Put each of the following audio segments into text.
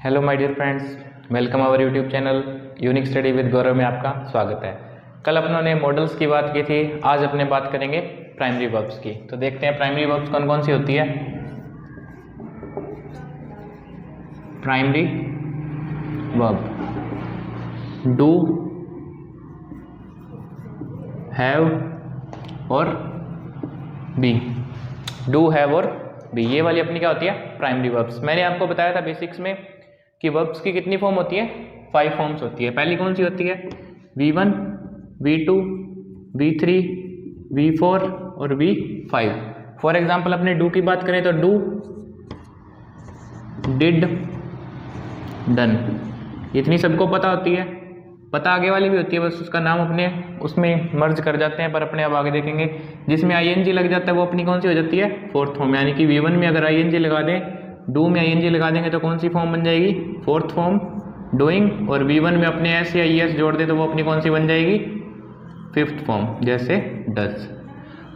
Hello my dear friends, welcome our YouTube channel unique study with Gaurav में आपका स्वागत है। कल अपनों ने मॉडल्स की बात की थी, आज अपने बात करेंगे प्राइमरी वर्ब्स की। तो देखते हैं प्राइमरी वर्ब्स कौन कौन सी होती है। प्राइमरी वर्ब डू, हैव और बी। डू, हैव और बी, ये वाली अपनी क्या होती है, प्राइमरी वर्ब्स। मैंने आपको बताया था बेसिक्स में कि वर्ब्स की कितनी फॉर्म होती है, 5 फॉर्म्स होती है। पहली कौन सी होती है, V1, V2, V3, V4 और V5। फॉर एग्जाम्पल अपने डू की बात करें तो डू, डिड, डन, इतनी सबको पता होती है। पता आगे वाली भी होती है, बस उसका नाम अपने उसमें मर्ज कर जाते हैं, पर अपने अब आगे देखेंगे। जिसमें ING लग जाता है वो अपनी कौन सी हो जाती है, फोर्थ फॉर्म। यानी कि V1 में अगर ING लगा दें, डू में ING लगा देंगे तो कौन सी फॉर्म बन जाएगी, फोर्थ फॉर्म डूइंग। और V1 में अपने एस या ES जोड़ दें तो वो अपनी कौन सी बन जाएगी, फिफ्थ फॉर्म, जैसे डज।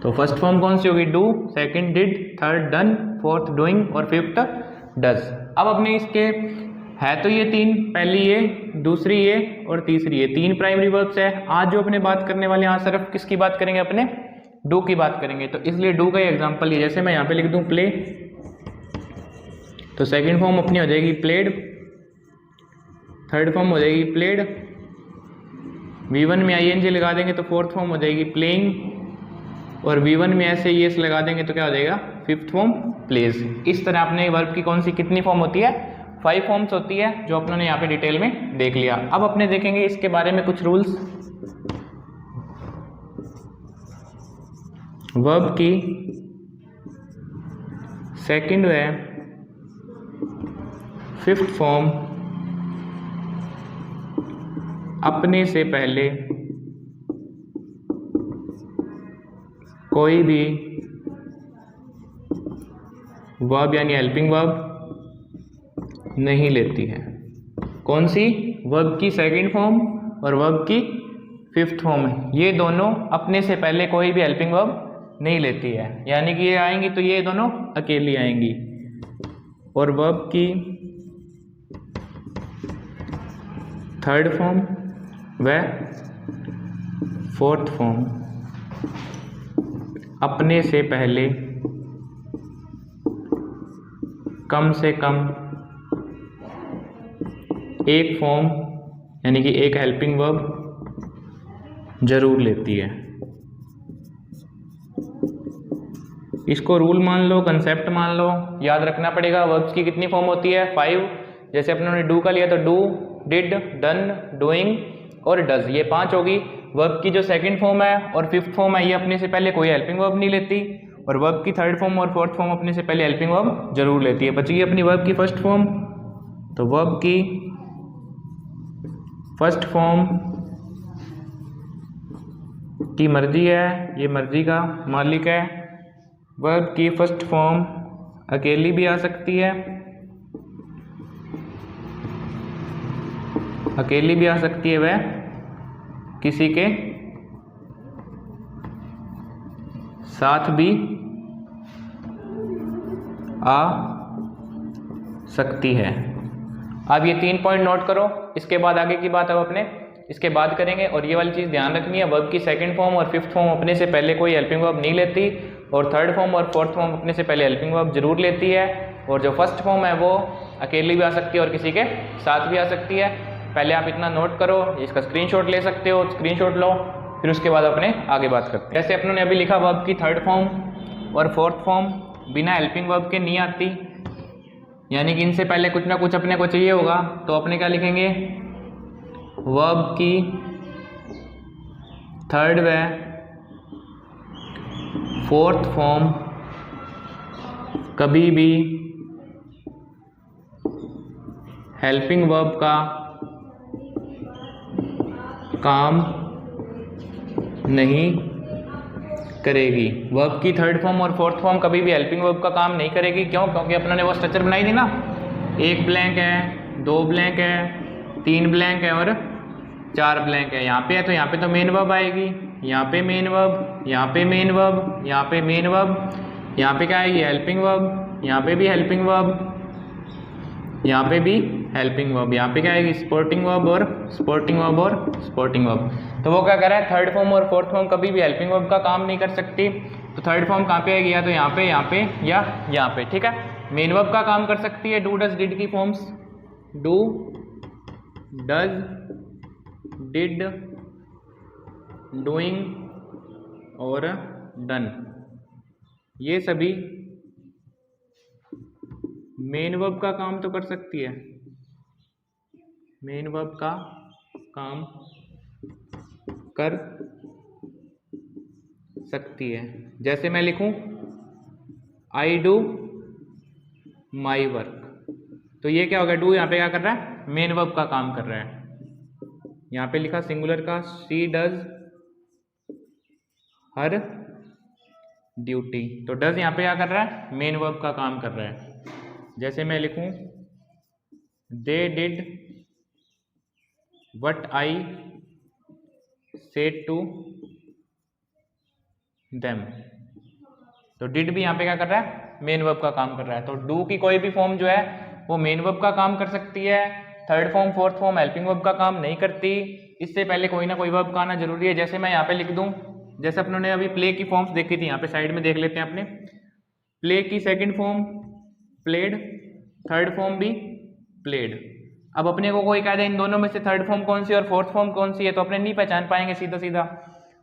तो फर्स्ट फॉर्म कौन सी होगी, do, second did, third done, fourth doing और फिफ्थ डज। अब अपने इसके है तो ये तीन, पहली ये, दूसरी ये और तीसरी ये, तीन प्राइमरी वर्ब्स है। आज जो अपने बात करने वाले हैं, आज सिर्फ किसकी बात करेंगे, अपने डू की बात करेंगे। तो इसलिए डू का एग्जांपल ये, जैसे मैं यहाँ पे लिख दूं प्ले, तो सेकंड फॉर्म अपनी हो जाएगी प्लेड, थर्ड फॉर्म हो जाएगी प्लेड। V1 में ING लगा देंगे तो फोर्थ फॉर्म हो जाएगी प्लेइंग, और V1 में ऐसे ES लगा देंगे तो क्या हो जाएगा, फिफ्थ फॉर्म प्लेज। इस तरह अपने वर्ब की कौन सी कितनी फॉर्म होती है, 5 फॉर्म्स होती है, जो अपनों ने यहाँ पे डिटेल में देख लिया। अब अपने देखेंगे इसके बारे में कुछ रूल्स। वर्ब की सेकंड व फिफ्थ फॉर्म अपने से पहले कोई भी वर्ब यानी हेल्पिंग वर्ब नहीं लेती है। कौन सी, वर्ब की सेकंड फॉर्म और वर्ब की फिफ्थ फॉर्म है, ये दोनों अपने से पहले कोई भी हेल्पिंग वर्ब नहीं लेती है। यानी कि ये आएंगी तो ये दोनों अकेली आएंगी। और वर्ब की थर्ड फॉर्म व फोर्थ फॉर्म अपने से पहले कम से कम एक फॉर्म यानी कि एक हेल्पिंग वर्ब जरूर लेती है। इसको रूल मान लो, कंसेप्ट मान लो, याद रखना पड़ेगा। वर्ब्स की कितनी फॉर्म होती है, 5। जैसे अपने ने डू का लिया तो डू, डिड, डन, डूइंग और डज, ये 5 होगी। वर्ब की जो सेकंड फॉर्म है और फिफ्थ फॉर्म है, ये अपने से पहले कोई हेल्पिंग वर्ब नहीं लेती। और वर्ब की थर्ड फॉर्म और फोर्थ फॉर्म अपने से पहले हेल्पिंग वर्ब जरूर लेती है। बची अपनी वर्ब की फर्स्ट फॉर्म, तो वर्ब की फर्स्ट फॉर्म की मर्जी है, ये मर्जी का मालिक है। वर्ब की फर्स्ट फॉर्म अकेली भी आ सकती है, अकेली भी आ सकती है, वह किसी के साथ भी आ सकती है। अब ये 3 पॉइंट नोट करो, इसके बाद आगे की बात अब अपने इसके बाद करेंगे। और ये वाली चीज़ ध्यान रखनी है, वर्ब की सेकंड फॉर्म और फिफ्थ फॉर्म अपने से पहले कोई हेल्पिंग वर्ब नहीं लेती, और थर्ड फॉर्म और फोर्थ फॉर्म अपने से पहले हेल्पिंग वर्ब जरूर लेती है। और जो फर्स्ट फॉर्म है वो अकेली भी आ सकती है और किसी के साथ भी आ सकती है। पहले आप इतना नोट करो, इसका स्क्रीनशॉट ले सकते हो, स्क्रीनशॉट लो, फिर उसके बाद अपने आगे बात करते हैं। जैसे अपनों ने अभी लिखा, वर्ब की थर्ड फॉर्म और फोर्थ फॉर्म बिना हेल्पिंग वर्ब के नहीं आती, यानी कि इनसे पहले कुछ ना कुछ अपने को चाहिए होगा। तो अपने क्या लिखेंगे, वर्ब की थर्ड व फोर्थ फॉर्म कभी भी हेल्पिंग वर्ब का काम नहीं करेगी। वर्ब की थर्ड फॉर्म और फोर्थ फॉर्म कभी भी हेल्पिंग वर्ब का काम नहीं करेगी। क्यों, क्योंकि अपने ने वो स्ट्रक्चर बनाई थी ना, 1 ब्लैंक है, 2 ब्लैंक है, 3 ब्लैंक है और 4 ब्लैंक है। यहाँ पे है तो यहाँ पे तो मेन वर्ब आएगी, यहाँ पे मेन वर्ब, यहाँ पे मेन वर्ब, यहाँ पे मेन वर्ब, यहाँ पे क्या है, ये हेल्पिंग वर्ब, यहाँ पे भी हेल्पिंग वर्ब, यहाँ पे भी हेल्पिंग वर्ब। यहाँ पे क्या आएगी, स्पोर्टिंग वर्ब और स्पोर्टिंग वर्ब और स्पोर्टिंग वर्ब। तो वो क्या कर रहा है, थर्ड फॉर्म और फोर्थ फॉर्म कभी भी हेल्पिंग वर्ब का काम नहीं कर सकती। तो थर्ड फॉर्म कहाँ पे आएगी, या तो यहाँ पे या यहाँ पे, ठीक है। मेन वर्ब का काम कर सकती है डू डज डिड की forms, do does did doing और डन, ये सभी मेन वर्ब का काम तो कर सकती है, मेन वर्ब का काम कर सकती है। जैसे मैं लिखूं आई डू माई वर्क, तो ये क्या होगा, डू यहाँ पे क्या कर रहा है, मेन वर्ब का काम कर रहा है। यहाँ पे लिखा सिंगुलर का, शी डज हर ड्यूटी, तो डज यहाँ पे क्या कर रहा है, मेन वर्ब का काम कर रहा है। जैसे मैं लिखूं they did what I said to them, तो डिड भी यहाँ पे क्या कर रहा है, मेन वर्ब का काम कर रहा है। तो डू की कोई भी फॉर्म जो है वो मेन वर्ब का काम कर सकती है, third form fourth form helping verb का काम नहीं करती। इससे पहले कोई ना कोई वर्ब का आना जरूरी है। जैसे मैं यहाँ पे लिख दूं, जैसे अपनों ने अभी प्ले की फॉर्म्स देखी थी, यहाँ पे साइड में देख लेते हैं अपने। प्ले की second form played, third form भी प्लेड। अब अपने को कोई कह दे इन दोनों में से थर्ड फॉर्म कौन सी और फोर्थ फॉर्म कौन सी है, तो अपने नहीं पहचान पाएंगे सीधा सीधा।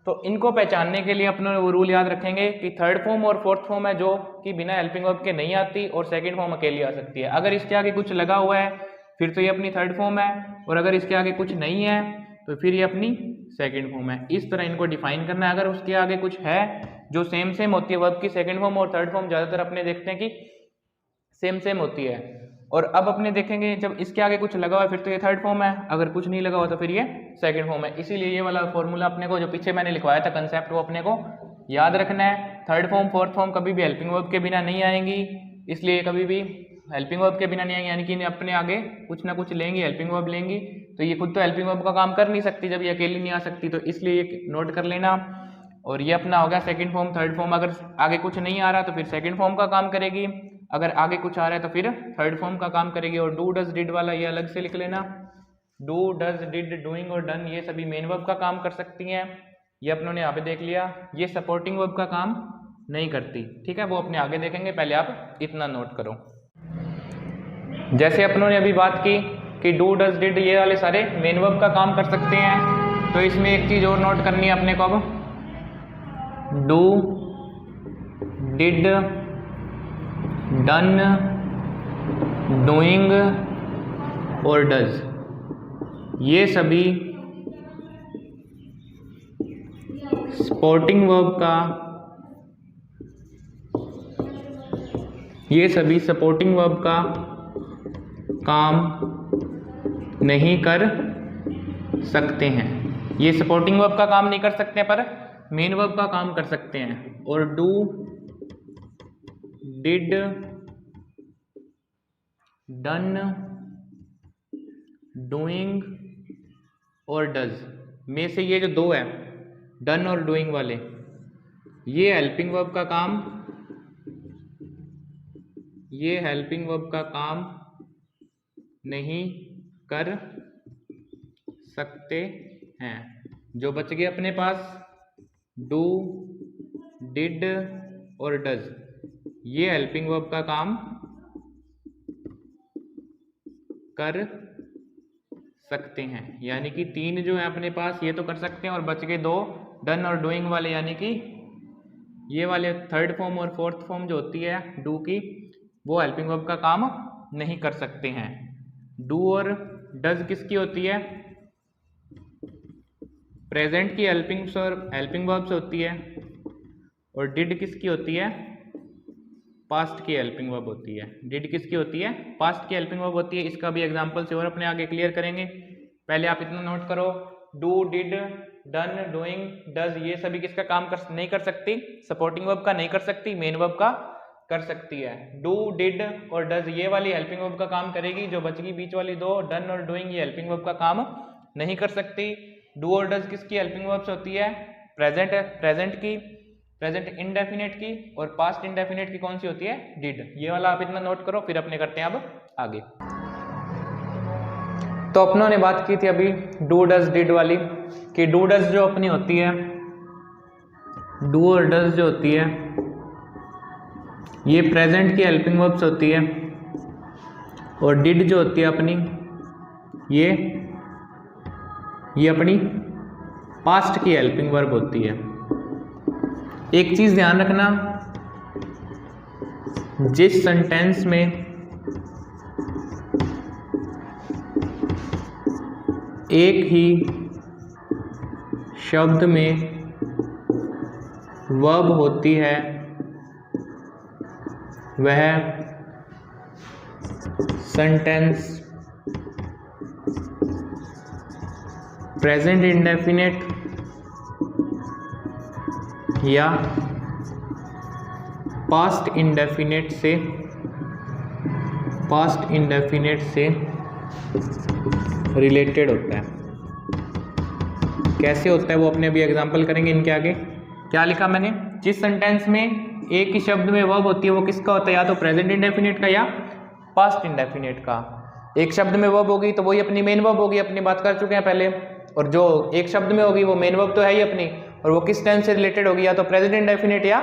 तो इनको पहचानने के लिए अपने वो रूल याद रखेंगे कि थर्ड फॉर्म और फोर्थ फॉर्म है जो कि बिना हेल्पिंग वर्ब के नहीं आती, और सेकंड फॉर्म अकेली आ सकती है। अगर इसके आगे कुछ लगा हुआ है फिर तो ये अपनी थर्ड फॉर्म है, और अगर इसके आगे कुछ नहीं है तो फिर ये अपनी सेकंड फॉर्म है। इस तरह इनको डिफाइन करना है। अगर उसके आगे कुछ है जो सेम होती है, वर्ब की सेकंड फॉर्म और थर्ड फॉर्म ज़्यादातर अपने देखते हैं कि सेम होती है। और अब अपने देखेंगे जब इसके आगे कुछ लगा हुआ है फिर तो ये थर्ड फॉर्म है, अगर कुछ नहीं लगा हुआ तो फिर ये सेकंड फॉर्म है। इसीलिए ये वाला फॉर्मूला अपने को जो पीछे मैंने लिखवाया था कंसेप्ट, वो अपने को याद रखना है। थर्ड फॉर्म फोर्थ फॉर्म कभी भी हेल्पिंग वर्ब के बिना नहीं आएंगी, इसलिए कभी भी हेल्पिंग वर्ब के बिना नहीं आएंगी, यानी कि अपने आगे कुछ ना कुछ लेंगी, हेल्पिंग वर्ब लेंगी। तो ये खुद तो हेल्पिंग वर्ब का काम कर नहीं सकती जब ये अकेली नहीं आ सकती, तो इसलिए ये नोट कर लेना। और ये अपना हो गया सेकंड फॉर्म थर्ड फॉर्म। अगर आगे कुछ नहीं आ रहा तो फिर सेकंड फॉर्म का काम करेगी, अगर आगे कुछ आ रहा है तो फिर थर्ड फॉर्म का काम करेगी। और डू डज डिड वाला ये अलग से लिख लेना, डू डज डिड डूइंग और डन ये सभी मेन वर्ब का काम कर सकती हैं। ये अपनों ने यहाँ पे देख लिया, ये सपोर्टिंग वर्ब का काम नहीं करती, ठीक है, वो अपने आगे देखेंगे, पहले आप इतना नोट करो। जैसे अपनों ने अभी बात की कि डू डज डिड ये वाले सारे मेन वर्ब का काम कर सकते हैं, तो इसमें एक चीज़ और नोट करनी है अपने को। अब डू डिड डन डूइंग और डज ये सभी सपोर्टिंग वर्ब का काम नहीं कर सकते हैं। ये सपोर्टिंग वर्ब का काम नहीं कर सकते पर मेन वर्ब का काम कर सकते हैं। और डू डिड डन डूइंग और डज में से ये जो दो है डन और डूइंग वाले, ये हेल्पिंग वर्ब का काम नहीं कर सकते हैं। जो बच गए अपने पास डू डिड और डज, ये हेल्पिंग वर्ब का काम कर सकते हैं। यानी कि तीन जो है अपने पास ये तो कर सकते हैं, और बच गए दो डन और डूइंग वाले, यानी कि ये वाले थर्ड फॉर्म और फोर्थ फॉर्म जो होती है डू की, वो हेल्पिंग वर्ब का काम नहीं कर सकते हैं। डू और डज किसकी होती है, प्रेजेंट की हेल्पिंग वर्ब से होती है, और डिड किसकी होती है, पास्ट की हेल्पिंग वर्ब होती है। डिड किसकी होती है, पास्ट की हेल्पिंग वर्ब होती है। इसका भी एग्जांपल से और अपने आगे क्लियर करेंगे, पहले आप इतना नोट करो, do did done doing does ये सभी किसका काम नहीं कर सकती, सपोर्टिंग वर्ब का नहीं कर सकती, मेन वर्ब का कर सकती है। डू डिड और डज ये वाली हेल्पिंग वर्ब का काम करेगी, जो बच गई बीच वाली दो डन और डूइंग ये हेल्पिंग वर्ब का काम नहीं कर सकती। डू और डज किसकी हेल्पिंग वर्ब्स होती है, प्रेजेंट इंडेफिनिट की, और पास्ट इंडेफिनिट की कौन सी होती है, डिड। ये वाला आप इतना नोट करो, फिर अपने करते हैं अब आगे। तो अपनों ने बात की थी अभी डू डज डिड वाली, कि डू डज जो अपनी होती है, डू और डज जो होती है ये प्रेजेंट की हेल्पिंग वर्ब्स होती है, और डिड जो होती है अपनी ये अपनी पास्ट की हेल्पिंग वर्ब होती है। एक चीज ध्यान रखना, जिस सेंटेंस में एक ही शब्द में वर्ब होती है वह सेंटेंस प्रेजेंट इंडेफिनिट या पास्ट इंडेफिनिट से रिलेटेड होता है। कैसे होता है वो अपने अभी एग्जांपल करेंगे इनके आगे। क्या लिखा मैंने, जिस सेंटेंस में एक ही शब्द में वर्ब होती है वो किसका होता है, या तो प्रेजेंट इंडेफिनिट का या पास्ट इंडेफिनिट का। एक शब्द में वर्ब होगी तो वही अपनी मेन वर्ब होगी, अपनी बात कर चुके हैं पहले, और जो एक शब्द में होगी वो मेन वर्ब तो है ही अपनी, और वो किस टेंस से रिलेटेड होगी, या तो प्रेजेंट इंडेफिनिट या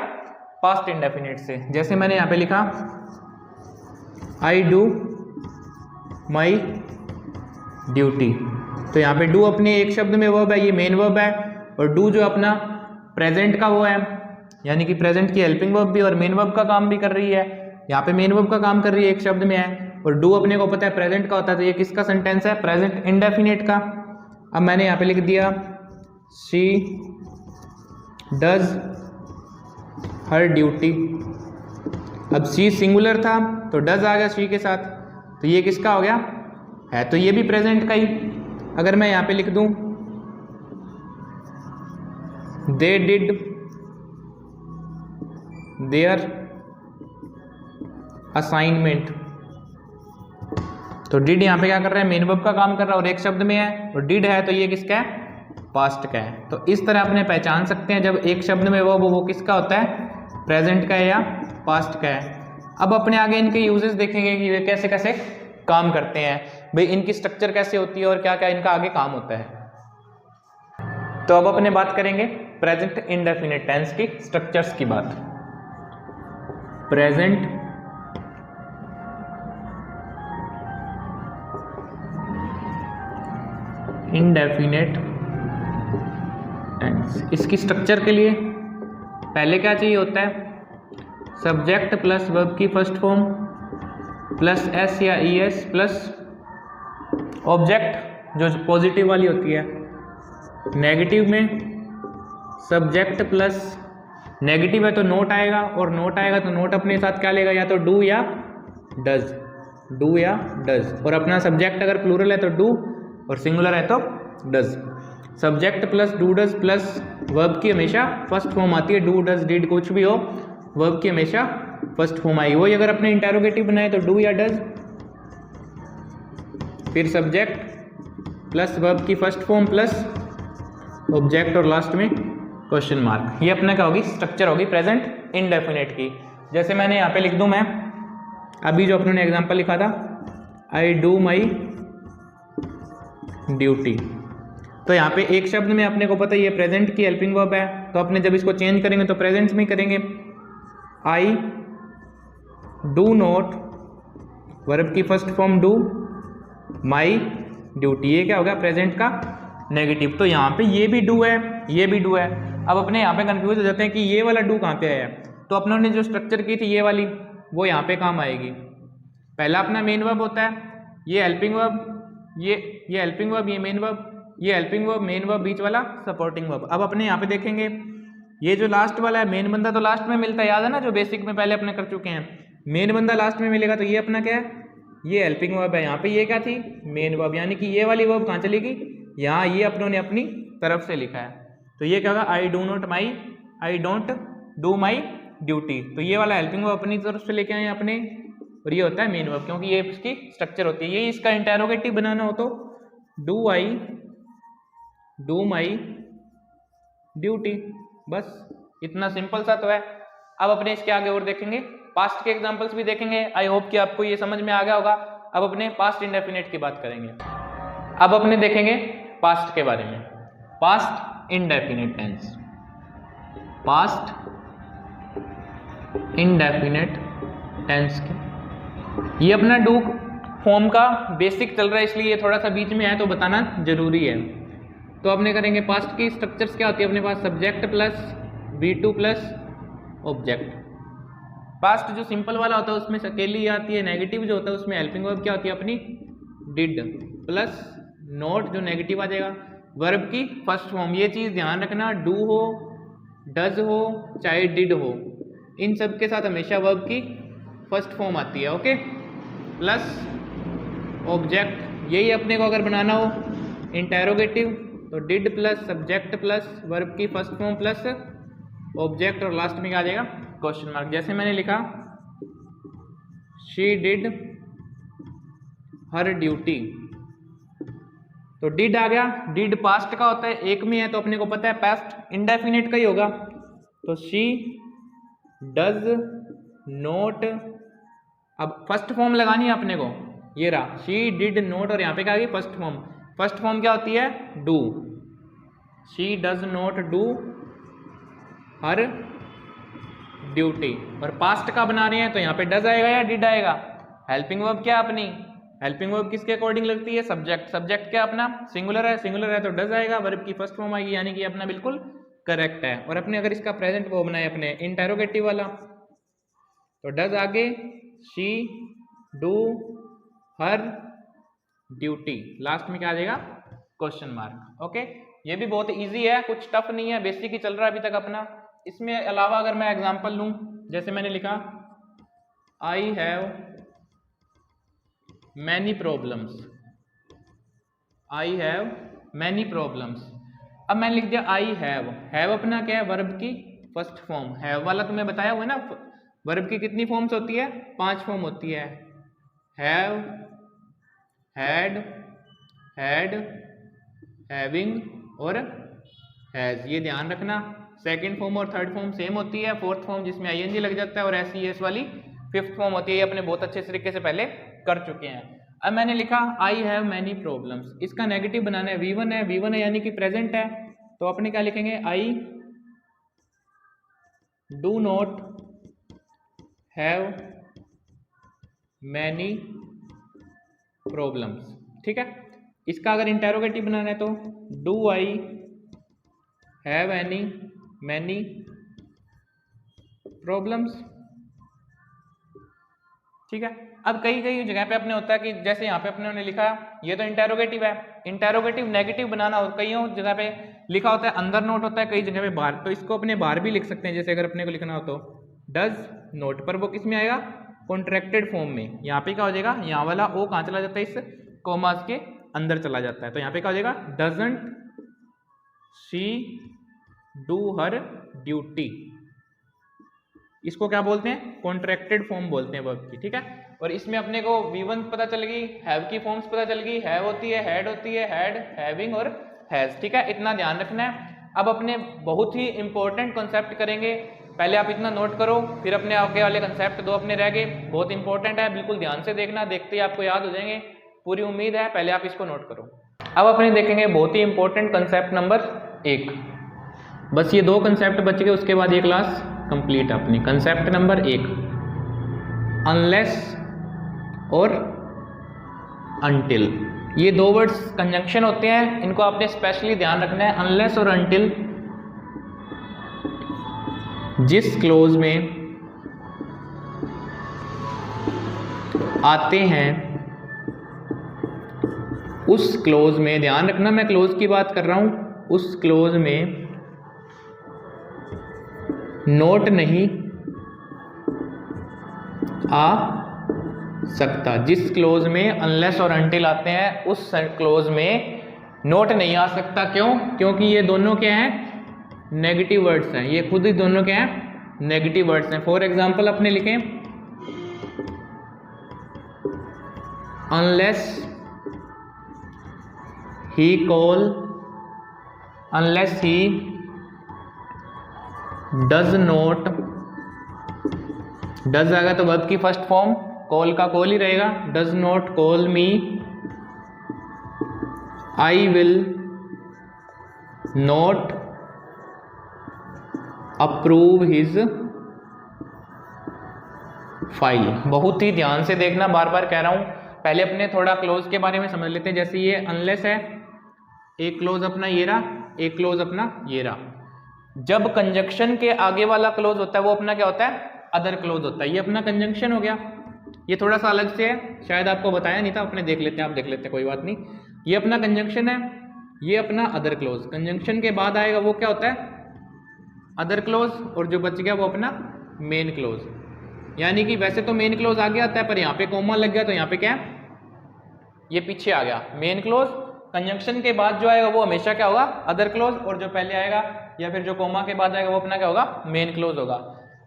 पास्ट इंडेफिनिट से। जैसे मैंने यहाँ पे लिखा आई डू माई ड्यूटी, तो यहाँ पे डू अपने एक शब्द में वर्ब है, ये मेन वर्ब है, और डू जो अपना प्रेजेंट का वो है, यानी कि प्रेजेंट की हेल्पिंग वर्ब भी और मेन वर्ब का काम भी कर रही है। यहाँ पे मेन वर्ब का काम कर रही है, एक शब्द में है, और डू अपने को पता है प्रेजेंट का होता है, तो ये किसका सेंटेंस है, प्रेजेंट इंडेफिनिट का। अब मैंने यहाँ पे लिख दिया शी डज हर ड्यूटी। अब शी सिंगुलर था तो डज आ गया शी के साथ, तो ये किसका हो गया, है तो ये भी प्रेजेंट का ही। अगर मैं यहाँ पे लिख दूं दे डिड देयर असाइनमेंट, तो डिड यहाँ पे क्या कर रहा है, मेन वर्ब का काम कर रहा है और एक शब्द में है, और डिड है तो ये किसका है, पास्ट का है। तो इस तरह अपने पहचान सकते हैं जब एक शब्द में वर्ब हो वो किसका होता है, प्रेजेंट का है या पास्ट का है। अब अपने आगे इनके यूजेस देखेंगे कि वे कैसे कैसे काम करते हैं, भाई इनकी स्ट्रक्चर कैसे होती है और क्या क्या इनका आगे काम होता है। तो अब अपने बात करेंगे प्रेजेंट इंडेफिनिट टेंस की स्ट्रक्चर्स की बात। प्रेजेंट इंडेफिनिट टेंस, इसकी स्ट्रक्चर के लिए पहले क्या चाहिए होता है, सब्जेक्ट प्लस वर्ब की फर्स्ट फॉर्म प्लस एस या ई एस प्लस ऑब्जेक्ट जो पॉजिटिव वाली होती है। नेगेटिव में सब्जेक्ट प्लस नेगेटिव है तो नोट आएगा, और नोट आएगा तो नोट अपने साथ क्या लेगा, या तो डू या डज, डू या डज। और अपना सब्जेक्ट अगर प्लूरल है तो डू और सिंगुलर है तो does. Subject plus do does plus verb की हमेशा फर्स्ट फॉर्म आती है, डू डज डिड कुछ भी हो वर्ब की हमेशा फर्स्ट फॉर्म आई। वही अगर अपने इंटेरोगेटिव बनाए तो डू या डज, फिर सब्जेक्ट प्लस वर्ब की फर्स्ट फॉर्म प्लस ऑब्जेक्ट और लास्ट में क्वेश्चन मार्क। ये अपना क्या होगी, स्ट्रक्चर होगी प्रेजेंट इंडेफिनिट की। जैसे मैंने यहाँ पे लिख दूं मैं अभी जो अपनों ने एग्जांपल लिखा था, आई डू माई ड्यूटी, तो यहाँ पे एक शब्द में अपने को पता है ये प्रेजेंट की हेल्पिंग वर्ब है, तो अपने जब इसको चेंज करेंगे तो प्रेजेंट में करेंगे। आई डू नॉट वर्ब की first form do my duty, ये क्या हो गया प्रेजेंट का नेगेटिव। तो यहाँ पे ये भी डू है ये भी डू है। अब अपने यहाँ पे कंफ्यूज हो जाते हैं कि ये वाला डू कहाँ पे आया, तो अपनों ने जो स्ट्रक्चर की थी ये वाली वो यहाँ पे काम आएगी। पहला अपना मेन वर्ब होता है, ये हेल्पिंग वर्ब, ये हेल्पिंग वर्ब, ये मेन वर्ब, ये हेल्पिंग वर्ब मेन वर्ब, बीच वाला सपोर्टिंग वर्ब। अब अपने यहाँ पे देखेंगे ये जो लास्ट वाला है मेन बंदा तो लास्ट में मिलता है, याद है ना, जो बेसिक में पहले अपने कर चुके हैं, मेन बंदा लास्ट में मिलेगा, तो ये अपना क्या है, ये हेल्पिंग वर्ब है। यहाँ पे ये क्या थी, मेन वर्ब, यानी कि ये वाली वर्ब कहाँ चली गई, यहाँ ये अपनों ने अपनी तरफ से लिखा है। तो ये क्या होगा, I don't do my duty, तो ये वाला हेल्पिंग वर्ब अपनी तरफ से लेके आए अपने, और ये होता है मेन वर्ब, क्योंकि ये इसकी स्ट्रक्चर होती है। ये इसका इंटेरोगेटिव बनाना हो तो डू माई ड्यूटी, बस इतना सिंपल सा तो है। अब अपने इसके आगे और देखेंगे, पास्ट के एग्जांपल्स भी देखेंगे। आई होप कि आपको ये समझ में आ गया होगा। अब अपने पास्ट इंडेफिनिट की बात करेंगे। अब अपने देखेंगे पास्ट के बारे में। Past indefinite tense, past indefinite tense के ये अपना डू फॉर्म का बेसिक चल रहा है, इसलिए ये थोड़ा सा बीच में है तो बताना जरूरी है। तो अपने करेंगे पास्ट की स्ट्रक्चर्स क्या होती है अपने पास, subject plus V2 plus object. Past जो सिंपल वाला होता है उसमें अकेली आती है, नेगेटिव जो होता है उसमें हेल्पिंग वर्ब क्या होती है अपनी डिड प्लस नोट जो नेगेटिव आ जाएगा, वर्ब की फर्स्ट फॉर्म। ये चीज़ ध्यान रखना, डू हो, डज हो, चाहे डिड हो, इन सब के साथ हमेशा वर्ब की फर्स्ट फॉर्म आती है। Okay, plus object. यही अपने को अगर बनाना हो इंटेरोगेटिव तो did plus subject plus verb की फर्स्ट फॉर्म प्लस ऑब्जेक्ट और लास्ट में क्या आ जाएगा क्वेश्चन मार्क। जैसे मैंने लिखा शी डिड हर ड्यूटी, तो डिड आ गया। डिड पास्ट का होता है, एक में है तो अपने को पता है पास्ट इंडेफिनिट का ही होगा। तो शी डज नोट, अब फर्स्ट फॉर्म लगानी है अपने को, ये रहा शी डिड नोट और यहाँ पे क्या आ गई फर्स्ट फॉर्म। फर्स्ट फॉर्म क्या होती है do, she does note do her duty. और पास्ट का बना रहे हैं तो यहाँ पे डज आएगा या डिड आएगा। हेल्पिंग वर्ब क्या अपनी, हेल्पिंग वर्ब किसके अकॉर्डिंग लगती है सब्जेक्ट। सब्जेक्ट क्या अपना सिंगुलर है, सिंगुलर है तो डज आएगा, वर्ब की फर्स्ट फॉर्म आएगी, यानी कि अपना बिल्कुल करेक्ट है। और अपने अगर इसका प्रेजेंट वो बनाए अपने इंटेरोगेटिव वाला तो डज आगे she do her duty, last में क्या आ जाएगा क्वेश्चन मार्क। ओके, ये भी बहुत इजी है, कुछ टफ नहीं है, बेसिक ही चल रहा है अभी तक अपना। इसमें अलावा अगर मैं एग्जांपल लूं, जैसे मैंने लिखा I have many problems, I have many problems. अब मैंने लिख दिया आई हैव अपना क्या है वर्ब की फर्स्ट फॉर्म। हैव वाला तुम्हें बताया हुआ है ना, वर्ब की कितनी फॉर्म्स होती है 5 फॉर्म होती है, हैव, हैड, हैड, हैविंग और हैज। ये ध्यान रखना, सेकंड फॉर्म और थर्ड फॉर्म सेम होती है, फोर्थ फॉर्म जिसमें आईएनजी लग जाता है और एस वाली फिफ्थ फॉर्म होती है। ये अपने बहुत अच्छे तरीके से पहले कर चुके हैं। अब मैंने लिखा आई हैव मैनी प्रॉब्लम्स, इसका नेगेटिव बनाना है, V1 है, V1 है यानी कि प्रेजेंट है, तो अपने क्या लिखेंगे I do not have many problems. ठीक है, इसका अगर इंटेरोगेटिव बनाना है तो do I have any many problems. ठीक है, अब कई जगह पे अपने होता है कि जैसे यहाँ पे अपने लिखा ये तो इंटेरोगेटिव है, इंटेरोगेटिव नेगेटिव बनाना हो, कई जगह पे लिखा होता है अंदर नोट होता है, कई जगह पे बाहर, तो इसको अपने बाहर भी लिख सकते हैं। जैसे अगर अपने को लिखना हो तो डज नोट, पर वो किस में आएगा कॉन्ट्रैक्टेड फॉर्म में। यहाँ पे क्या हो जाएगा, यहाँ वाला ओ कहाँ चला जाता है, इस कॉमास के अंदर चला जाता है, तो यहाँ पे क्या हो जाएगा doesn't she do her duty. इसको क्या बोलते हैं कॉन्ट्रैक्टेड फॉर्म बोलते हैं वर्ब की। ठीक है, और इसमें अपने को V1 पता चल गई, हैव की फॉर्म्स पता चल गई, हैव होती है, हैड होती है, हैड, हैविंग और हैज। ठीक है, इतना ध्यान रखना है। अब अपने बहुत ही इंपॉर्टेंट कॉन्सेप्ट करेंगे, पहले आप इतना नोट करो, फिर अपने आगे वाले कॉन्सेप्ट 2 अपने रह गए, बहुत इंपॉर्टेंट है, बिल्कुल ध्यान से देखना, देखते ही आपको याद हो जाएंगे, पूरी उम्मीद है। पहले आप इसको नोट करो। अब अपने देखेंगे बहुत ही इंपॉर्टेंट कॉन्सेप्ट नंबर 1, बस ये 2 कॉन्सेप्ट बच गए, उसके बाद ये क्लास कंप्लीट अपनी। कंसेप्ट नंबर 1 अनलेस और अनटिल, ये 2 वर्ड्स कंजंक्शन होते हैं, इनको आपने स्पेशली ध्यान रखना है। अनलेस और अनटिल जिस क्लोज में आते हैं उस क्लोज में, ध्यान रखना मैं क्लोज की बात कर रहा हूं, उस क्लोज में नोट नहीं आ सकता। जिस क्लोज में अनलेस और अनटिल आते हैं उस क्लोज में नोट नहीं आ सकता। क्यों? क्योंकि ये दोनों क्या हैं नेगेटिव वर्ड्स हैं, ये खुद ही दोनों क्या हैं नेगेटिव वर्ड्स हैं। फॉर एग्जांपल अपने लिखें unless he call, unless he does note, does आएगा तो वर्ब की फर्स्ट फॉर्म, कॉल का कॉल ही रहेगा, does not call me I will not approve his file. बहुत ही ध्यान से देखना, बार बार कह रहा हूं। पहले अपने थोड़ा क्लोज के बारे में समझ लेते हैं। जैसे ये अनलेस है, एक क्लोज अपना ये रहा, एक क्लोज अपना ये रहा। जब कंजक्शन के आगे वाला क्लोज होता है वो अपना क्या होता है, अदर क्लोज होता है। ये अपना कंजंक्शन हो गया, ये थोड़ा सा अलग से है, शायद आपको बताया नहीं था, अपने देख लेते हैं, आप देख लेते हैं, कोई बात नहीं। ये अपना कंजंक्शन है, ये अपना अदर क्लोज। कंजंक्शन के बाद आएगा वो क्या होता है, अदर क्लोज, और जो बच गया वो अपना मेन क्लोज। यानी कि वैसे तो मेन क्लोज आगे आता है, पर यहाँ पे कोमा लग गया तो यहाँ पे क्या है, ये पीछे आ गया मेन क्लोज। कंजंक्शन के बाद जो आएगा वो हमेशा क्या होगा, अदर क्लोज, और जो पहले आएगा या फिर जो कोमा के बाद आएगा वो अपना क्या होगा, मेन क्लोज होगा।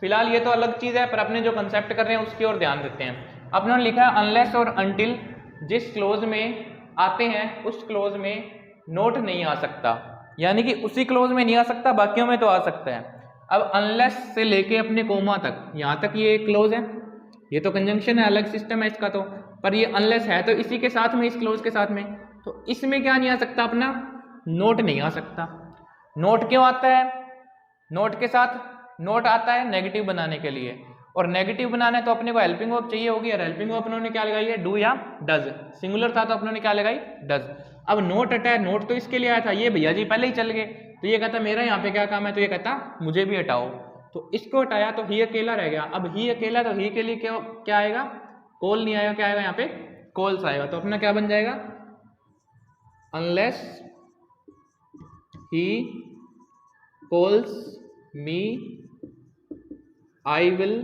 फिलहाल ये तो अलग चीज है, पर अपने जो कंसेप्ट कर रहे हैं उसकी ओर ध्यान देते हैं। अपने लिखा है अनलेस और अनटिल जिस क्लोज में आते हैं उस क्लोज में नोट नहीं आ सकता, यानी कि उसी क्लोज में नहीं आ सकता, बाकियों में तो आ सकता है। अब अनलेस से लेके अपने कोमा तक, यहाँ तक ये क्लोज है, ये तो कंजंक्शन है, अलग सिस्टम है इसका तो, पर ये अनलेस है तो इसी के साथ में, इस क्लोज के साथ में, तो इसमें क्या नहीं आ सकता, अपना नोट नहीं आ सकता। नोट क्यों आता है, नोट के साथ नोट आता है नेगेटिव बनाने के लिए, और नेगेटिव बनाना है तो अपने को हेल्पिंग वर्ब चाहिए होगी, और हेल्पिंग वर्ब अपनों ने क्या लगाई है, डू या डज। सिंगुलर था तो अपनों ने क्या लगाई, डज। अब नोट हटा है, नोट तो इसके लिए आया था, ये भैया जी पहले ही चल गए, तो ये कहता मेरा यहाँ पे क्या काम है, तो ये कहता मुझे भी हटाओ, तो इसको हटाया तो ही अकेला रह गया। अब ही अकेला तो ही के लिए क्या आएगा, कॉल नहीं आएगा, क्या आएगा यहाँ पे, कॉल्स आएगा। तो अपना क्या बन जाएगा, unless he calls me I will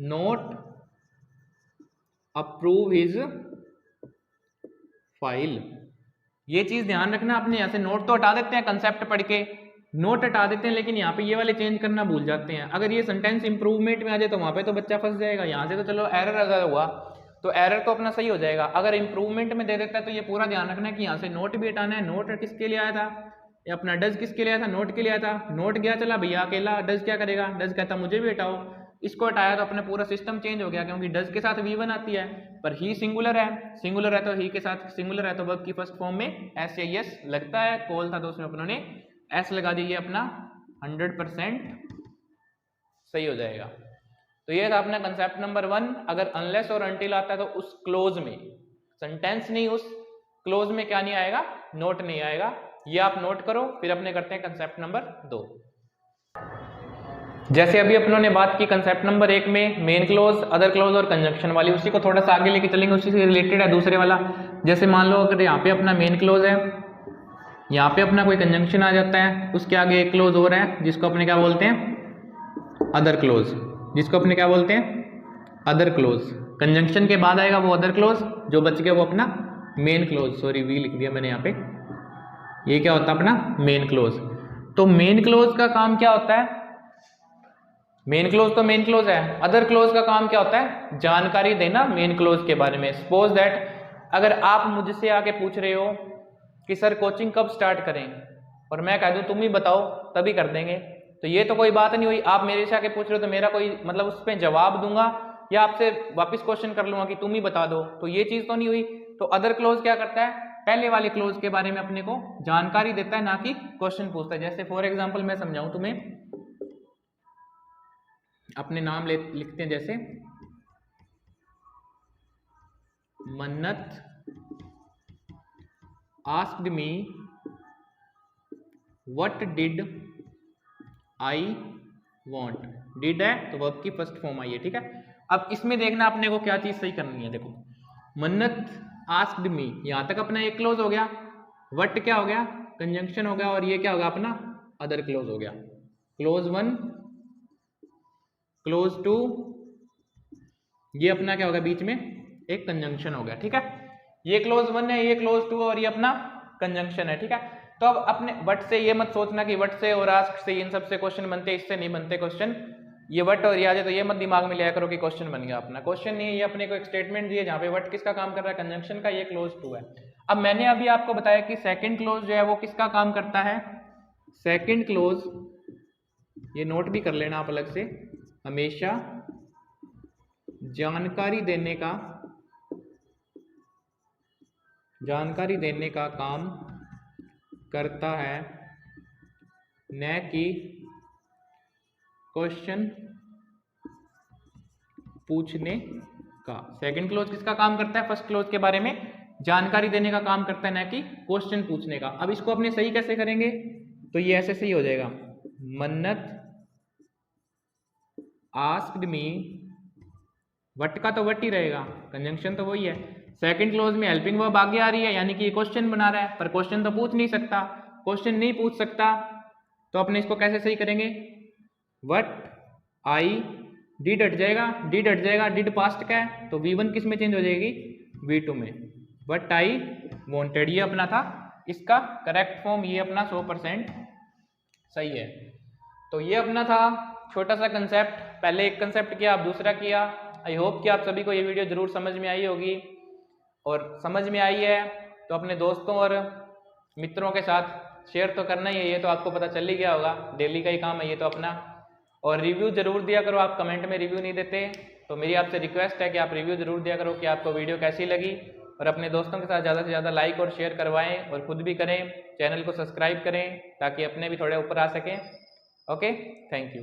not approve his file. ये चीज ध्यान रखना आपने, यहाँ से नोट तो हटा देते हैं कंसेप्ट पढ़ के, नोट हटा देते हैं, लेकिन यहाँ पे ये वाले चेंज करना भूल जाते हैं। अगर ये सेंटेंस इंप्रूवमेंट में आ जाए तो वहां पे तो बच्चा फंस जाएगा। यहाँ से तो चलो एरर अगर हुआ तो एरर तो अपना सही हो जाएगा, अगर इंप्रूवमेंट में दे देता है तो ये पूरा ध्यान रखना है कि यहाँ से नोट भी हटाना है। नोट किसके लिए आया था, ये अपना डज किसके लिए आया था, नोट के लिए आया था। नोट गया चला भैया अकेला, डज क्या करेगा, डज कहता मुझे भी हटाओ, इसको हटाया तो अपने पूरा सिस्टम चेंज हो गया, क्योंकि डज के साथ V1 आती है, पर ही सिंगुलर है, सिंगुलर है तो ही के साथ सिंगुलर है तो वर्ब की फर्स्ट फॉर्म में एस या एस लगता है। कॉल था तो उसमें अपनों ने एस लगा दी, ये अपना 100% सही हो जाएगा। तो ये था अपना कंसेप्ट नंबर 1। अगर अनलेस और अनटिल आता है तो उस क्लोज में, सेंटेंस नहीं, उस क्लोज में क्या नहीं आएगा, नोट नहीं आएगा। ये आप नोट करो, फिर अपने करते हैं कंसेप्ट नंबर 2। जैसे अभी अपनों ने बात की कंसेप्ट नंबर 1 में मेन क्लोज, अदर क्लोज और कंजंक्शन वाली, उसी को थोड़ा सा आगे लेके चलेंगे, उसी से रिलेटेड है दूसरे वाला। जैसे मान लो अगर यहाँ पे अपना मेन क्लोज है, यहाँ पे अपना कोई कंजंक्शन आ जाता है, उसके आगे एक क्लोज और है जिसको अपने क्या बोलते हैं, अदर क्लोज, जिसको अपने क्या बोलते हैं, अदर क्लोज। कंजंक्शन के बाद आएगा वो अदर क्लोज, जो बच गया वो अपना मेन क्लोज। सॉरी वी लिख दिया मैंने यहाँ पे, ये क्या होता है अपना मेन क्लोज। तो मेन क्लोज का काम क्या होता है, मेन क्लोज तो मेन क्लोज है, अदर क्लोज का काम क्या होता है, जानकारी देना मेन क्लोज के बारे में। सपोज दैट अगर आप मुझसे आके पूछ रहे हो कि सर कोचिंग कब स्टार्ट करें, और मैं कह दूं तुम ही बताओ तभी कर देंगे, तो ये तो कोई बात नहीं हुई। आप मेरे से आके पूछ रहे हो तो मेरा कोई मतलब उस पर जवाब दूंगा या आपसे वापस क्वेश्चन कर लूंगा कि तुम ही बता दो, तो ये चीज तो नहीं हुई। तो अदर क्लोज क्या करता है, पहले वाले क्लोज के बारे में अपने को जानकारी देता है, ना कि क्वेश्चन पूछता है। जैसे फॉर एग्जांपल मैं समझाऊं तुम्हें, अपने नाम लिखते हैं, जैसे मन्नत asked me what did I want, did है तो वर्ब की फर्स्ट फॉर्म आई है, ठीक है। अब इसमें देखना अपने को क्या चीज सही करनी है। देखो मन्नत आस्क्ड मी, यहां तक अपना एक क्लोज हो गया, व्हाट क्या हो गया, कंजंक्शन हो गया, और ये क्या होगा अपना अदर क्लोज हो गया। क्लोज 1 क्लोज 2, ये अपना क्या होगा बीच में एक कंजंक्शन हो गया, ठीक है। ये क्लोज 1 है, ये क्लोज 2 और ये अपना कंजंक्शन है, ठीक है। तो अब अपने वट से ये मत सोचना कि वट से और आस्क से इन सब से क्वेश्चन बनते, इससे नहीं बनते क्वेश्चन। ये वट और ये आ जाए तो ये मत दिमाग में लिया करो कि क्वेश्चन बन गया अपना, क्वेश्चन नहीं है। ये अपने को एक स्टेटमेंट दिए जहाँ पे वट किसका काम कर रहा है, कंजंक्शन का, ये क्लोज 2 है। अब मैंने अभी आपको बताया कि सेकंड क्लोज जो है वो किसका काम करता है, सेकंड क्लोज, ये नोट भी कर लेना आप अलग से, हमेशा जानकारी देने का जानकारी देने का काम करता है, न कि क्वेश्चन पूछने का। सेकंड क्लोज किसका काम करता है? फर्स्ट क्लोज के बारे में जानकारी देने का काम करता है, न कि क्वेश्चन पूछने का। अब इसको अपने सही कैसे करेंगे? तो ये ऐसे सही हो जाएगा, मन्नत आस्क्ड मी, वट का तो वट ही रहेगा, कंजंक्शन तो वही है। सेकंड क्लोज में हेल्पिंग वर्ब आगे आ रही है, यानी कि ये क्वेश्चन बना रहा है, पर क्वेश्चन तो पूछ नहीं सकता। क्वेश्चन नहीं पूछ सकता तो अपने इसको कैसे सही करेंगे? वट आई डिड हट जाएगा, डिड हट जाएगा, डिड पास्ट का है तो V1 किस में चेंज हो जाएगी? V2 में। वट आई वांटेड, ये अपना था इसका करेक्ट फॉर्म, ये अपना 100% सही है। तो ये अपना था छोटा सा कंसेप्ट, पहले एक कंसेप्ट किया, अब दूसरा किया। आई होप कि आप सभी को ये वीडियो जरूर समझ में आई होगी, और समझ में आई है तो अपने दोस्तों और मित्रों के साथ शेयर तो करना ही है, ये तो आपको पता चल ही गया होगा, डेली का ही काम है ये तो अपना। और रिव्यू जरूर दिया करो, आप कमेंट में रिव्यू नहीं देते तो मेरी आपसे रिक्वेस्ट है कि आप रिव्यू जरूर दिया करो कि आपको वीडियो कैसी लगी, और अपने दोस्तों के साथ ज़्यादा से ज़्यादा लाइक और शेयर करवाएं, और खुद भी करें, चैनल को सब्सक्राइब करें ताकि अपने भी थोड़े ऊपर आ सकें। Okay, thank you.